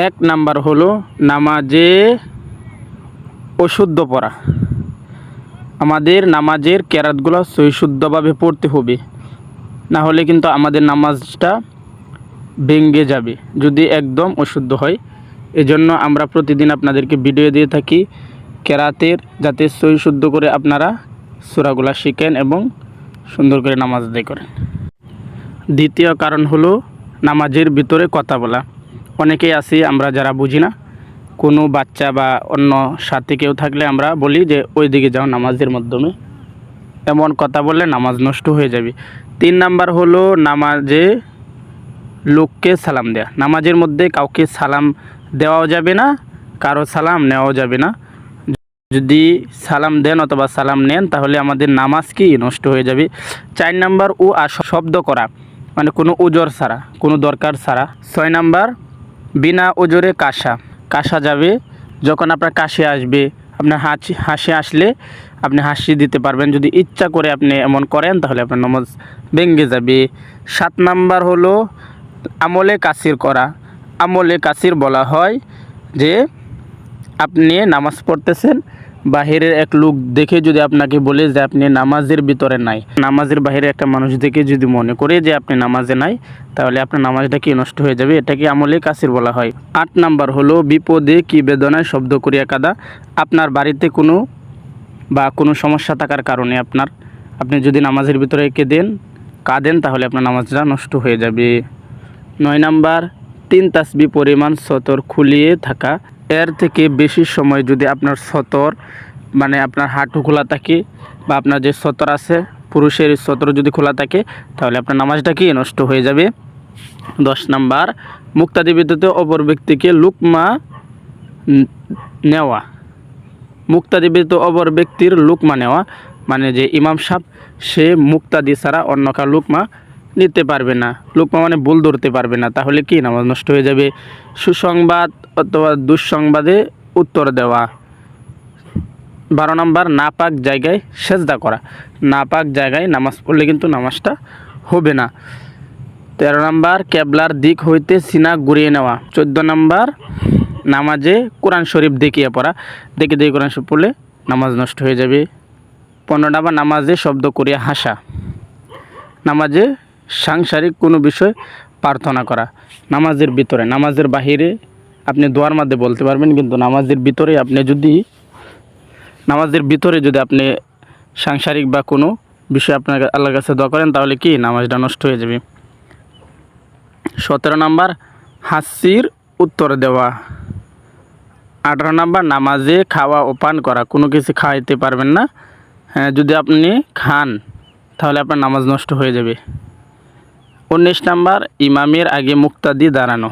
এক নাম্বার হলো নামাজে অশুদ্ধ পড়া। আমাদের নামাজের কেরাতগুলো সহিশুদ্ধভাবে পড়তে হবে, না হলে কিন্তু আমাদের নামাজটা ভেঙে যাবে যদি একদম অশুদ্ধ হয়। এজন্য আমরা প্রতিদিন আপনাদেরকে ভিডিও দিয়ে থাকি কেরাতের, যাতে সহিশুদ্ধ করে আপনারা সূরাগুলা শিখেন এবং সুন্দর করে নামাজ আদায় করেন। দ্বিতীয় কারণ হলো নামাজের ভিতরে কথা বলা। অনেকেই আছি আমরা যারা বুঝি না, কোনো বাচ্চা বা অন্য সাথে কেউ থাকলে আমরা বলি যে ওই দিকে যাও নামাজের মাধ্যমে, এমন কথা বললে নামাজ নষ্ট হয়ে যাবে। 3 নাম্বার হলো নামাজে লোককে সালাম দেয়া। নামাজের মধ্যে কাউকে সালাম দেওয়াও যাবে না, কারো সালাম নেওয়াও যাবে না। যদি সালাম দেন অথবা সালাম নেন তাহলে আমাদের নামাজ কি নষ্ট হয়ে যাবে। 4 নাম্বার ও শব্দ করা, মানে কোনো ওজর ছাড়া, কোনো দরকার ছাড়া। 6 নাম্বার বিনা ওজরে কাশা যাবে। যখন আপনার কাশি আসবে, আপনার হাসি আসলে আপনি হাসি দিতে পারবেন। যদি ইচ্ছা করে আপনি এমন করেন তাহলে আপনার নামাজ ভেঙে যাবে। 7 নাম্বার হলো আমলে কাসির করা। আমলে কাসির বলা হয় যে আপনি নামাজ পড়তেছেন, বাহিরের এক লোক দেখে যদি আপনাকে বলে যে আপনি নামাজের ভিতরে নাই, নামাজের বাহিরে একটা মানুষ দেখে যদি মনে করে যে আপনি নামাজে নাই, তাহলে আপনার নামাজটা কি নষ্ট হয়ে যাবে। এটাকে আমলে কাসির বলা হয়। 8 নাম্বার হলো বিপদে কি বেদনায় শব্দ করিয়া কাঁদা। আপনার বাড়িতে কোনো সমস্যা থাকার কারণে আপনি যদি নামাজের ভিতরে কাঁদেন তাহলে আপনার নামাজটা নষ্ট হয়ে যাবে। 9 নাম্বার 3 তাসবিহ পরিমাণ সতর খুলিয়ে থাকা। এর থেকে বেশি সময় যদি আপনার সতর, মানে আপনার হাঁটু খোলা থাকে বা আপনার যে সতর আছে পুরুষের সতর যদি খোলা থাকে তাহলে আপনার নামাজটা কি নষ্ট হয়ে যাবে। 10 নাম্বার মুক্তাদি ব্যতীত অপর ব্যক্তিকে লুকমা নেওয়া। মুক্তাদি ব্যতীত অপর ব্যক্তির লুকমা নেওয়া মানে যে ইমাম সাহেব, সে মুক্তাদি ছাড়া অন্য কার লুকমা নিতে পারবে না। লুকমা মানে ভুল ধরতে পারবে না, তাহলে কি নামাজ নষ্ট হয়ে যাবে। সুসংবাদ অথবা দুঃসংবাদে উত্তর দেওয়া। 12 নাম্বার নাপাক জায়গায় সেজদা করা। নাপাক জায়গায় নামাজ পড়লে কিন্তু নামাজটা হবে না। 13 নাম্বার কেবলার দিক হইতে সিনা ঘুরিয়ে নেওয়া। 14 নাম্বার নামাজে কোরআন শরীফ দেখিয়ে পড়া। দেখে কোরআন শরীফ পড়লে নামাজ নষ্ট হয়ে যাবে। 15 নাম্বার নামাজে শব্দ করিয়া হাসা। নামাজে সাংসারিক কোনো বিষয় প্রার্থনা করা। নামাজের ভিতরে, নামাজের বাহিরে আপনি দোয়ার মধ্যে বলতে পারবেন, কিন্তু নামাজের ভিতরে যদি আপনি সাংসারিক বা কোনো বিষয় আপনার আল্লাহর কাছে দোয়া করেন তাহলে কি নামাজটা নষ্ট হয়ে যাবে। 17 নাম্বার হাসির উত্তর দেওয়া। 18 নাম্বার নামাজে খাওয়া ও পান করা। কোনো কিছু খাইতে পারবেন না, যদি আপনি খান তাহলে আপনার নামাজ নষ্ট হয়ে যাবে। 19 নাম্বার ইমামের আগে মুক্তাদি দাঁড়ানো।